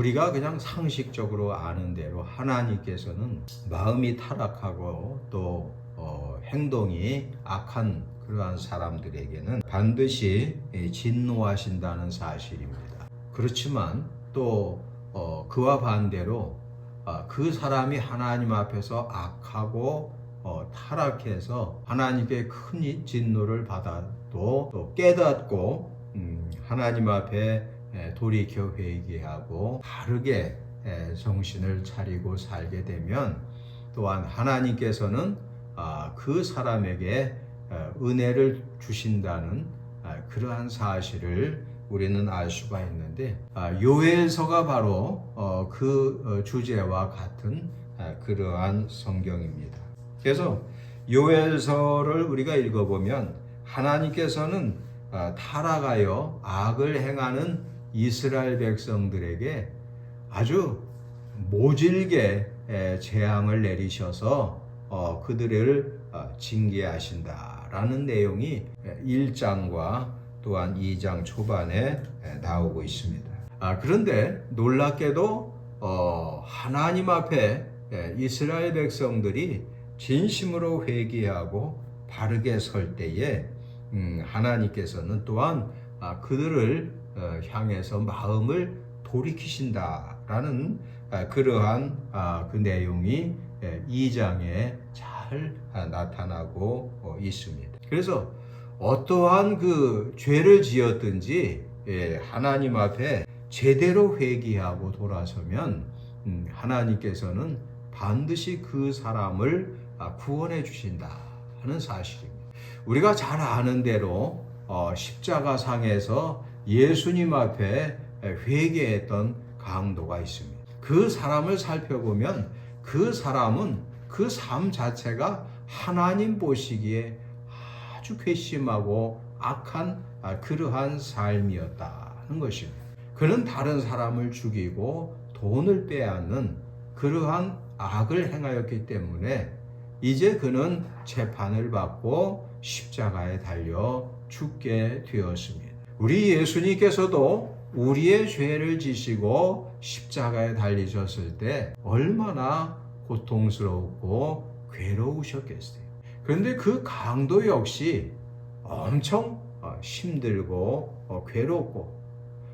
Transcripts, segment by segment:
우리가 그냥 상식적으로 아는 대로 하나님께서는 마음이 타락하고 또 행동이 악한 그러한 사람들에게는 반드시 진노하신다는 사실입니다. 그렇지만 또 그와 반대로 그 사람이 하나님 앞에서 악하고 타락해서 하나님께 큰 진노를 받아도 또 깨닫고 하나님 앞에 돌이켜 회개하고 바르게 정신을 차리고 살게 되면 또한 하나님께서는 그 사람에게 은혜를 주신다는 그러한 사실을 우리는 알 수가 있는데, 요엘서가 바로 그 주제와 같은 그러한 성경입니다. 그래서 요엘서를 우리가 읽어보면 하나님께서는 타락하여 악을 행하는 이스라엘 백성들에게 아주 모질게 재앙을 내리셔서 그들을 징계하신다라는 내용이 1장과 또한 2장 초반에 나오고 있습니다. 그런데 놀랍게도 하나님 앞에 이스라엘 백성들이 진심으로 회개하고 바르게 설 때에 하나님께서는 또한 그들을 향해서 마음을 돌이키신다라는 그러한 그 내용이 2장에 잘 나타나고 있습니다. 그래서 어떠한 그 죄를 지었든지 하나님 앞에 제대로 회개하고 돌아서면 하나님께서는 반드시 그 사람을 구원해 주신다 하는 사실입니다. 우리가 잘 아는 대로 십자가상에서 예수님 앞에 회개했던 강도가 있습니다. 그 사람을 살펴보면 그 사람은 그 삶 자체가 하나님 보시기에 아주 괘씸하고 악한 그러한 삶이었다는 것입니다. 그는 다른 사람을 죽이고 돈을 빼앗는 그러한 악을 행하였기 때문에 이제 그는 재판을 받고 십자가에 달려 죽게 되었습니다. 우리 예수님께서도 우리의 죄를 지시고 십자가에 달리셨을 때 얼마나 고통스럽고 괴로우셨겠어요. 그런데 그 강도 역시 엄청 힘들고 괴롭고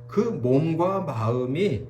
그 몸과 마음이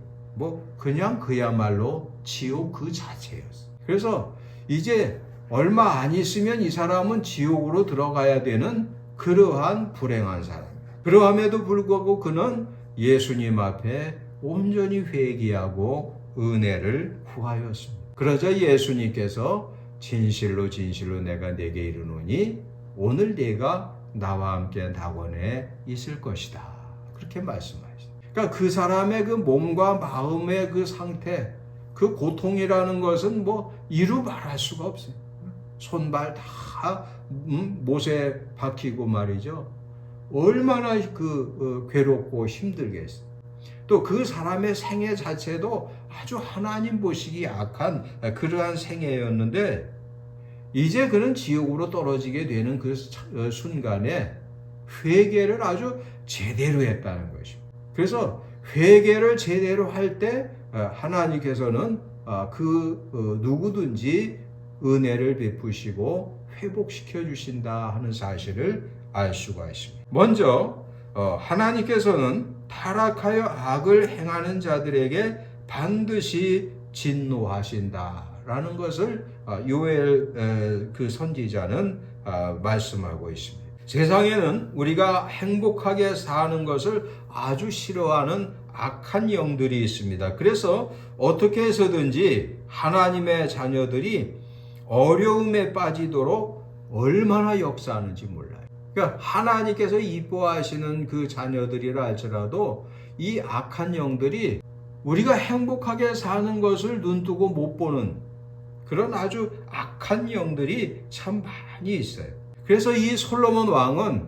그냥 그야말로 지옥 그 자체였어요. 그래서 이제 얼마 안 있으면 이 사람은 지옥으로 들어가야 되는 그러한 불행한 사람이에요. 그러함에도 불구하고 그는 예수님 앞에 온전히 회개하고 은혜를 구하였습니다. 그러자 예수님께서 진실로 진실로 내가 네게 이르노니 오늘 네가 나와 함께 낙원에 있을 것이다. 그렇게 말씀하셨어요. 그러니까 그 사람의 그 몸과 마음의 그 상태, 그 고통이라는 것은 이루 말할 수가 없어요. 손발 다 못에 박히고 말이죠. 얼마나 괴롭고 힘들겠어요. 또 그 사람의 생애 자체도 아주 하나님 보시기 악한 그러한 생애였는데 이제 그는 지옥으로 떨어지게 되는 그 순간에 회개를 아주 제대로 했다는 것입니다. 그래서 회개를 제대로 할 때 하나님께서는 누구든지 은혜를 베푸시고 회복시켜 주신다 하는 사실을 알 수가 있습니다. 먼저 하나님께서는 타락하여 악을 행하는 자들에게 반드시 진노하신다라는 것을 요엘 그 선지자는 말씀하고 있습니다. 세상에는 우리가 행복하게 사는 것을 아주 싫어하는 악한 영들이 있습니다. 그래서 어떻게 해서든지 하나님의 자녀들이 어려움에 빠지도록 얼마나 역사하는지 몰라요. 그러니까 하나님께서 이뻐하시는 그 자녀들이라 할지라도 이 악한 영들이 우리가 행복하게 사는 것을 눈뜨고 못 보는 그런 아주 악한 영들이 참 많이 있어요. 그래서 이 솔로몬 왕은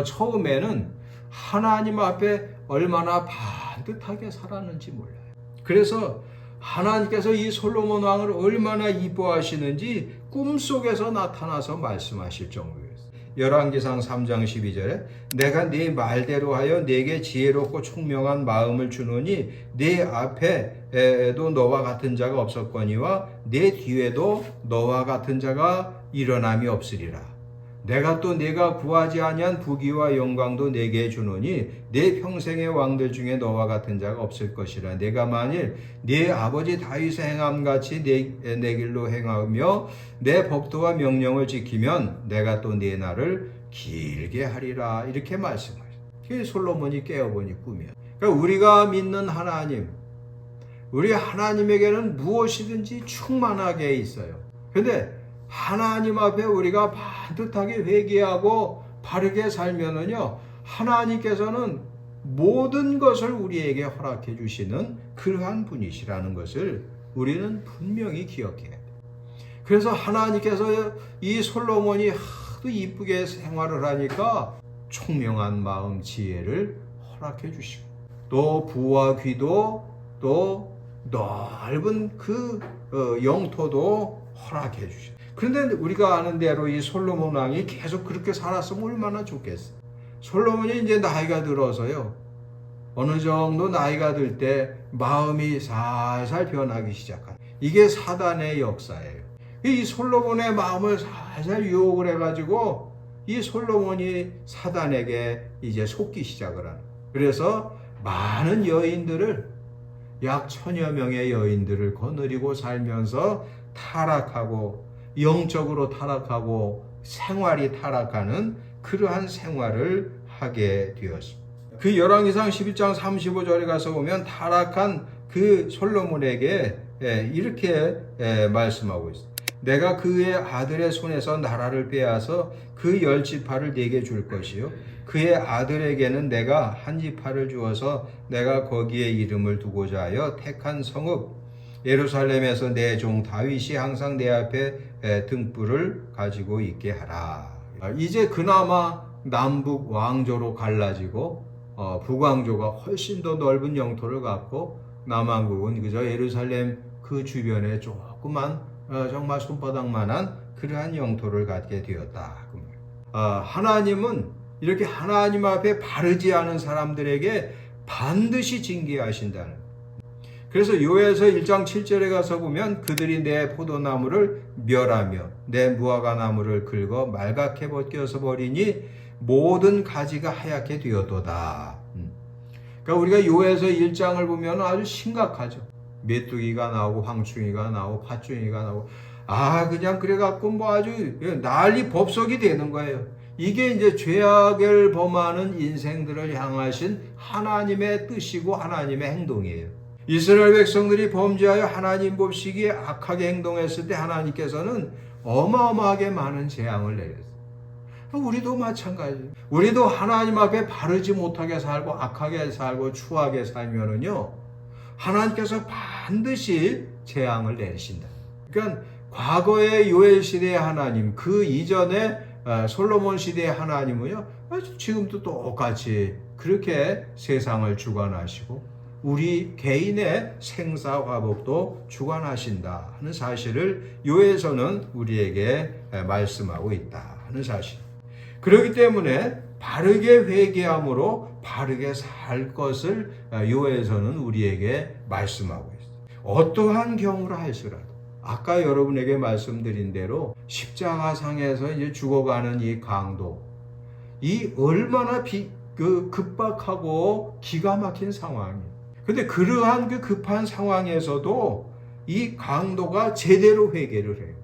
처음에는 하나님 앞에 얼마나 반듯하게 살았는지 몰라요. 그래서 하나님께서 이 솔로몬 왕을 얼마나 이뻐하시는지 꿈속에서 나타나서 말씀하실 정도였어요. 열왕기상 3장 12절에 내가 네 말대로 하여 네게 지혜롭고 총명한 마음을 주노니 네 앞에도 너와 같은 자가 없었거니와 네 뒤에도 너와 같은 자가 일어남이 없으리라. 내가 또 네가 구하지 아니한 부귀와 영광도 네게 주노니 네 평생의 왕들 중에 너와 같은 자가 없을 것이라. 내가 만일 네 아버지 다윗의 행함 같이 내 길로 행하며 내 법도와 명령을 지키면 내가 또 네 날을 길게 하리라. 이렇게 말씀하셨어요. 그게 솔로몬이 깨어보니 꿈이야. 그러니까 우리가 믿는 하나님, 우리 하나님에게는 무엇이든지 충만하게 있어요. 근데 하나님 앞에 우리가 반듯하게 회개하고 바르게 살면은요, 하나님께서는 모든 것을 우리에게 허락해 주시는 그러한 분이시라는 것을 우리는 분명히 기억해야 돼요. 그래서 하나님께서 이 솔로몬이 하도 이쁘게 생활을 하니까 총명한 마음 지혜를 허락해 주시고 또 부와 귀도 또 넓은 그 영토도 허락해 주시고, 그런데 우리가 아는 대로 이 솔로몬 왕이 계속 그렇게 살았으면 얼마나 좋겠어. 솔로몬이 이제 나이가 들어서요, 어느 정도 나이가 들 때 마음이 살살 변하기 시작한, 이게 사단의 역사예요. 이 솔로몬의 마음을 살살 유혹을 해가지고 이 솔로몬이 사단에게 이제 속기 시작을 하는. 그래서 많은 여인들을, 약 1000여 명의 여인들을 거느리고 살면서 타락하고 영적으로 타락하고 생활이 타락하는 그러한 생활을 하게 되었습니다. 그 열왕기상 11장 35절에 가서 보면 타락한 그 솔로몬에게 이렇게 말씀하고 있습니다. 내가 그의 아들의 손에서 나라를 빼앗아 그 10지파를 네게 줄 것이요 그의 아들에게는 내가 한 지파를 주어서 내가 거기에 이름을 두고자 하여 택한 성읍 예루살렘에서 내 종 다윗이 항상 내 앞에 등불을 가지고 있게 하라. 이제 그나마 남북 왕조로 갈라지고 북왕조가 훨씬 더 넓은 영토를 갖고 남왕국은 그저 예루살렘 그 주변에 조그만 정말 손바닥만한 그러한 영토를 갖게 되었다. 하나님은 이렇게 하나님 앞에 바르지 않은 사람들에게 반드시 징계하신다는. 그래서 요엘서 1장 7절에 가서 보면 그들이 내 포도나무를 멸하며 내 무화과 나무를 긁어 말갛게 벗겨서 버리니 모든 가지가 하얗게 되었도다. 그러니까 우리가 요엘서 1장을 보면 아주 심각하죠. 메뚜기가 나오고 황충이가 나오고 팥충이가 나오고 그냥 그래갖고 뭐 아주 난리 법석이 되는 거예요. 이게 이제 죄악을 범하는 인생들을 향하신 하나님의 뜻이고 하나님의 행동이에요. 이스라엘 백성들이 범죄하여 하나님 봅시기에 악하게 행동했을 때 하나님께서는 어마어마하게 많은 재앙을 내렸어요. 우리도 마찬가지예요. 우리도 하나님 앞에 바르지 못하게 살고 악하게 살고 추하게 살면은요, 하나님께서 반드시 재앙을 내리신다. 그러니까 과거의 요엘 시대의 하나님, 그 이전에 솔로몬 시대의 하나님은요, 지금도 똑같이 그렇게 세상을 주관하시고 우리 개인의 생사화복도 주관하신다 하는 사실을 요엘서는 우리에게 말씀하고 있다 하는 사실. 그렇기 때문에 바르게 회개함으로 바르게 살 것을 요엘서는 우리에게 말씀하고 있어요. 어떠한 경우라 할지라도 아까 여러분에게 말씀드린 대로 십자가상에서 이제 죽어가는 이 강도, 이 얼마나 급박하고 기가 막힌 상황이에요. 근데 그러한 그 급한 상황에서도 이 강도가 제대로 회개를 해요.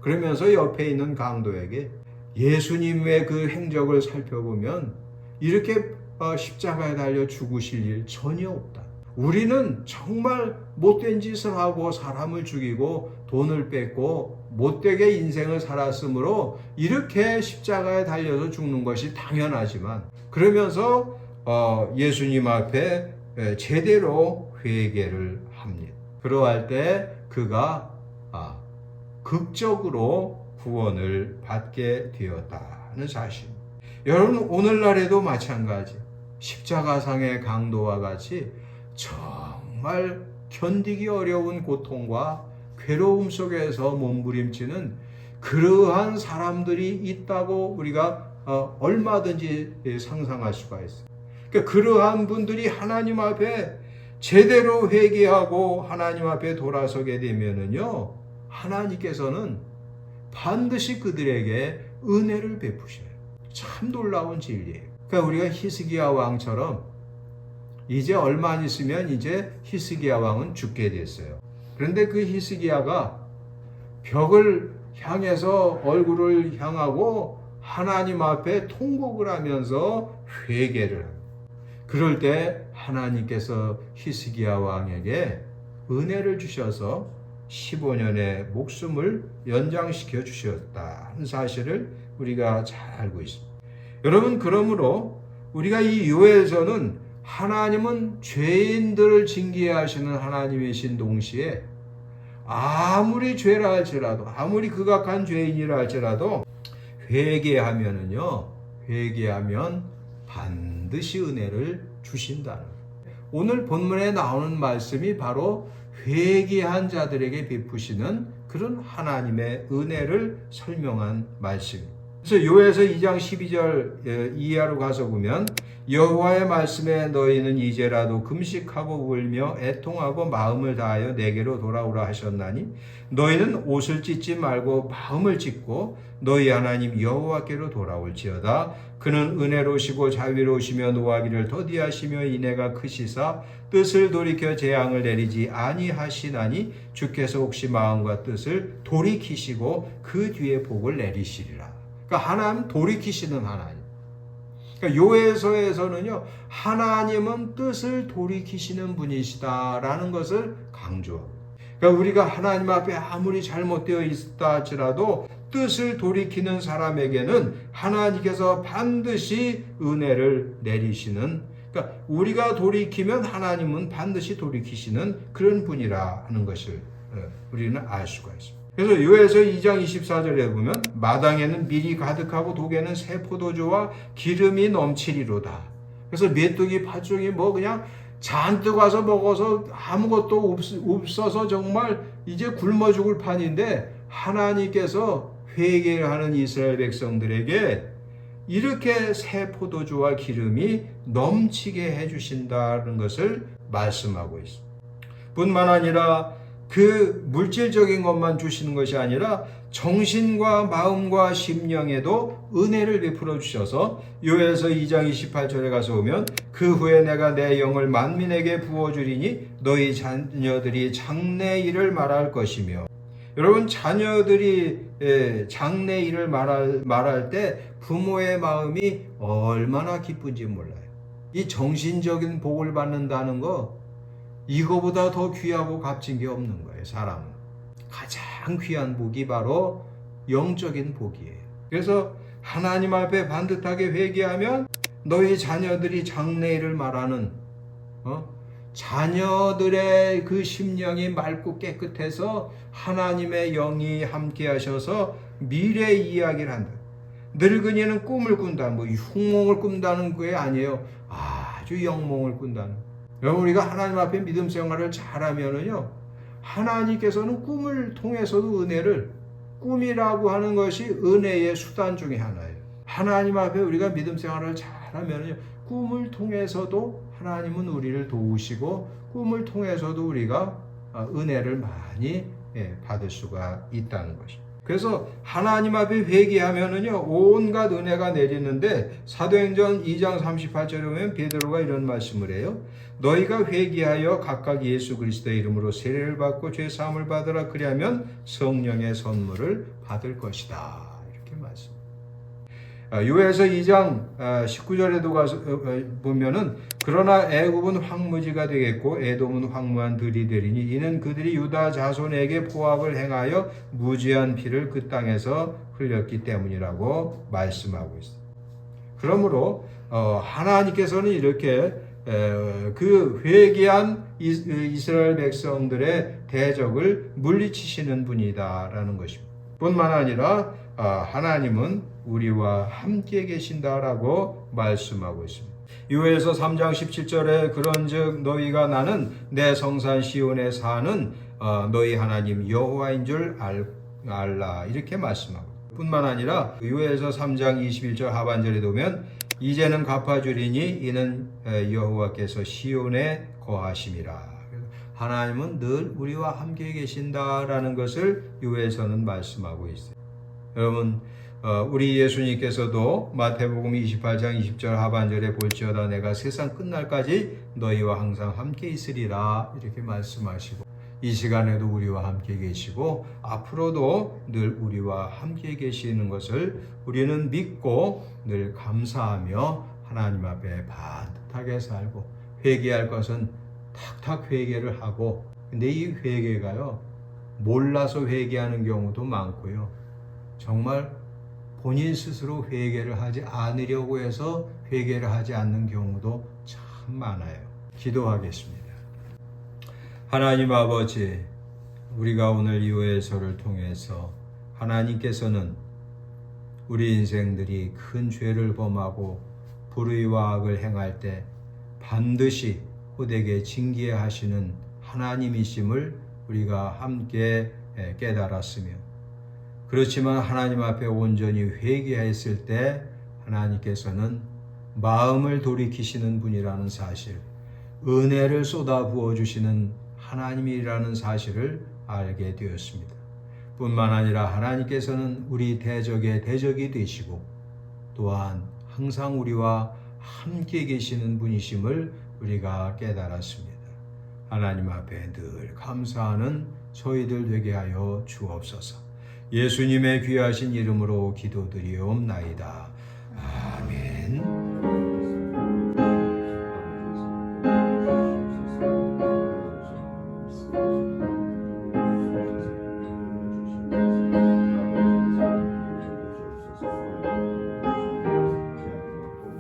그러면서 옆에 있는 강도에게 예수님의 그 행적을 살펴보면 이렇게 십자가에 달려 죽으실 일 전혀 없다. 우리는 정말 못된 짓을 하고 사람을 죽이고 돈을 뺏고 못되게 인생을 살았으므로 이렇게 십자가에 달려서 죽는 것이 당연하지만, 그러면서 예수님 앞에 제대로 회개를 합니다. 그러할 때 그가 극적으로 구원을 받게 되었다는 사실. 여러분, 오늘날에도 마찬가지. 십자가상의 강도와 같이 정말 견디기 어려운 고통과 괴로움 속에서 몸부림치는 그러한 사람들이 있다고 우리가 얼마든지 상상할 수가 있어요. 그러니까 그러한 분들이 하나님 앞에 제대로 회개하고 하나님 앞에 돌아서게 되면은요, 하나님께서는 반드시 그들에게 은혜를 베푸셔요. 참 놀라운 진리예요. 그러니까 우리가 히스기야 왕처럼 이제 얼마 안 있으면 이제 히스기야 왕은 죽게 됐어요. 그런데 그 히스기야가 벽을 향해서 얼굴을 향하고 하나님 앞에 통곡을 하면서 회개를 합니다. 그럴 때 하나님께서 히스기야 왕에게 은혜를 주셔서 15년의 목숨을 연장시켜 주셨다는 사실을 우리가 잘 알고 있습니다. 여러분, 그러므로 우리가 이 요엘서는 하나님은 죄인들을 징계하시는 하나님이신 동시에 아무리 죄라 할지라도, 아무리 극악한 죄인이라 할지라도 회개하면 반드시 은혜를 주신다는 거예요. 오늘 본문에 나오는 말씀이 바로 회개한 자들에게 베푸시는 그런 하나님의 은혜를 설명한 말씀입니다. 그래서 요엘서 2장 12절 이하로 가서 보면 여호와의 말씀에 너희는 이제라도 금식하고 울며 애통하고 마음을 다하여 내게로 돌아오라 하셨나니 너희는 옷을 찢지 말고 마음을 찢고 너희 하나님 여호와께로 돌아올지어다. 그는 은혜로우시고 자비로우시며 노하기를 더디하시며 인애가 크시사 뜻을 돌이켜 재앙을 내리지 아니하시나니 주께서 혹시 마음과 뜻을 돌이키시고 그 뒤에 복을 내리시리라. 그러니까 하나님 돌이키시는 하나님. 그러니까 요엘서에서는요, 하나님은 뜻을 돌이키시는 분이시다라는 것을 강조합니다. 그러니까 우리가 하나님 앞에 아무리 잘못되어 있다 할지라도 뜻을 돌이키는 사람에게는 하나님께서 반드시 은혜를 내리시는, 그러니까 우리가 돌이키면 하나님은 반드시 돌이키시는 그런 분이라 하는 것을 우리는 알 수가 있습니다. 그래서 요엘서 2장 24절에 보면 마당에는 밀이 가득하고 독에는 새 포도주와 기름이 넘치리로다. 그래서 메뚜기 팥종이 뭐 그냥 잔뜩 와서 먹어서 아무것도 없어서 정말 이제 굶어 죽을 판인데 하나님께서 회개를 하는 이스라엘 백성들에게 이렇게 새 포도주와 기름이 넘치게 해주신다는 것을 말씀하고 있습니다. 뿐만 아니라 그 물질적인 것만 주시는 것이 아니라 정신과 마음과 심령에도 은혜를 베풀어 주셔서 요엘서 2장 28절에 가서 보면 그 후에 내가 내 영을 만민에게 부어주리니 너희 자녀들이 장래일을 말할 것이며, 여러분, 자녀들이 장래일을 말할 때 부모의 마음이 얼마나 기쁜지 몰라요. 이 정신적인 복을 받는다는 거, 이거보다 더 귀하고 값진 게 없는 거예요. 사람은 가장 귀한 복이 바로 영적인 복이에요. 그래서 하나님 앞에 반듯하게 회개하면 너희 자녀들이 장래일을 말하는 자녀들의 그 심령이 맑고 깨끗해서 하나님의 영이 함께 하셔서 미래 이야기를 한다. 늙은이는 꿈을 꾼다. 뭐 흉몽을 꾼다는 게 아니에요. 아주 영몽을 꾼다는. 여러분, 우리가 하나님 앞에 믿음 생활을 잘하면은요, 하나님께서는 꿈을 통해서도 은혜를, 꿈이라고 하는 것이 은혜의 수단 중에 하나예요. 하나님 앞에 우리가 믿음 생활을 잘하면은요, 꿈을 통해서도 하나님은 우리를 도우시고 꿈을 통해서도 우리가 은혜를 많이 받을 수가 있다는 것입니다. 그래서 하나님 앞에 회개하면은요, 온갖 은혜가 내리는데 사도행전 2장 38절에 보면 베드로가 이런 말씀을 해요. 너희가 회개하여 각각 예수 그리스도의 이름으로 세례를 받고 죄 사함을 받으라. 그리하면 성령의 선물을 받을 것이다. 이렇게 말씀. 요엘서 2장 19절에도 가서 보면은 그러나 애굽은 황무지가 되겠고 에돔은 황무한 들이 되리니 이는 그들이 유다 자손에게 포악을 행하여 무지한 피를 그 땅에서 흘렸기 때문이라고 말씀하고 있습니다. 그러므로 하나님께서는 이렇게 그 회개한 이스라엘 백성들의 대적을 물리치시는 분이다라는 것입니다. 뿐만 아니라 하나님은 우리와 함께 계신다라고 말씀하고 있습니다. 요엘서 3장 17절에 그런즉 너희가 나는 내 성산 시온에 사는 너희 하나님 여호와인 줄 알라 이렇게 말씀하고, 뿐만 아니라 요엘서 3장 21절 하반절에 보면 이제는 갚아주리니 이는 여호와께서 시온에 거하심이라. 하나님은 늘 우리와 함께 계신다라는 것을 요엘서는 말씀하고 있어요. 여러분, 우리 예수님께서도 마태복음 28장 20절 하반절에 볼지어다 내가 세상 끝날까지 너희와 항상 함께 있으리라 이렇게 말씀하시고 이 시간에도 우리와 함께 계시고 앞으로도 늘 우리와 함께 계시는 것을 우리는 믿고 늘 감사하며 하나님 앞에 반듯하게 살고 회개할 것은 탁탁 회개를 하고 근데 이 회개가요 몰라서 회개하는 경우도 많고요 정말 본인 스스로 회개를 하지 않으려고 해서 회개를 하지 않는 경우도 참 많아요. 기도하겠습니다. 하나님 아버지, 우리가 오늘 요엘서를 통해서 하나님께서는 우리 인생들이 큰 죄를 범하고 불의와 악을 행할 때 반드시 호되게 징계하시는 하나님이심을 우리가 함께 깨달았으며 그렇지만 하나님 앞에 온전히 회개했을 때 하나님께서는 마음을 돌이키시는 분이라는 사실, 은혜를 쏟아 부어주시는 하나님이라는 사실을 알게 되었습니다. 뿐만 아니라 하나님께서는 우리 대적의 대적이 되시고 또한 항상 우리와 함께 계시는 분이심을 우리가 깨달았습니다. 하나님 앞에 늘 감사하는 저희들 되게 하여 주옵소서. 예수님의 귀하신 이름으로 기도드리옵나이다. 아멘.